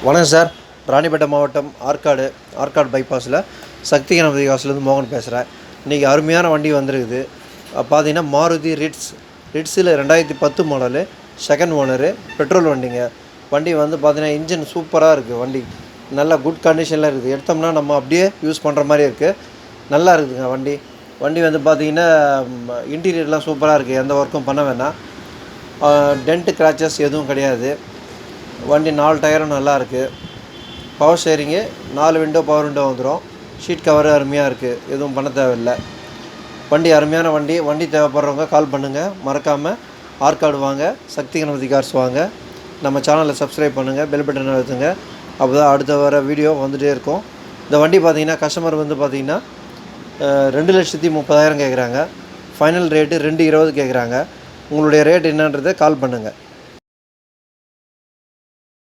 வணக்கம் சார். ராணிப்பேட்டை மாவட்டம் ஆற்காடு பைபாஸில் சக்தி கணபதி காசுலேருந்து மோகன் பேசுகிறேன். இன்றைக்கி அருமையான வண்டி வந்திருக்குது. பார்த்தீங்கன்னா மாருதி ரிட்ஸில் 2010 மாடலு, செகண்ட் ஓனரு, பெட்ரோல் வண்டிங்க. வண்டி வந்து பார்த்தீங்கன்னா இன்ஜின் சூப்பராக இருக்குது. வண்டி நல்லா குட் கண்டிஷனில் இருக்குது. எடுத்தோம்னா நம்ம அப்படியே யூஸ் பண்ணுற மாதிரி இருக்குது. நல்லா இருக்குதுங்க வண்டி. வண்டி வந்து பார்த்திங்கன்னா இன்டீரியர்லாம் சூப்பராக இருக்குது. எந்த ஒர்க்கும் பண்ண வேணாம். டென்ட்டு கிராச்சஸ் எதுவும் கிடையாது. வண்டி 4 டயரும் நல்லாயிருக்கு. Power sharing, 4 window power window வந்துடும். ஷீட் கவரு அருமையாக இருக்குது. எதுவும் பண்ண தேவையில்லை. வண்டி அருமையான வண்டி. வண்டி தேவைப்படுறவங்க கால் பண்ணுங்கள். மறக்காமல் ஆற்காடு வாங்க, சக்தி கணபதி கார்ஸ் வாங்க. நம்ம சேனலை சப்ஸ்கிரைப் பண்ணுங்கள், பெல் பட்டனை அழுத்துங்க. அப்போ தான் அடுத்த வர வீடியோ வந்துகிட்டே இருக்கும். இந்த வண்டி பார்த்திங்கன்னா கஸ்டமர் வந்து பார்த்திங்கன்னா 2,30,000 கேட்குறாங்க. ஃபைனல் ரேட்டு 2,20 கேட்குறாங்க. உங்களுடைய ரேட் என்னன்றதை கால் பண்ணுங்கள்.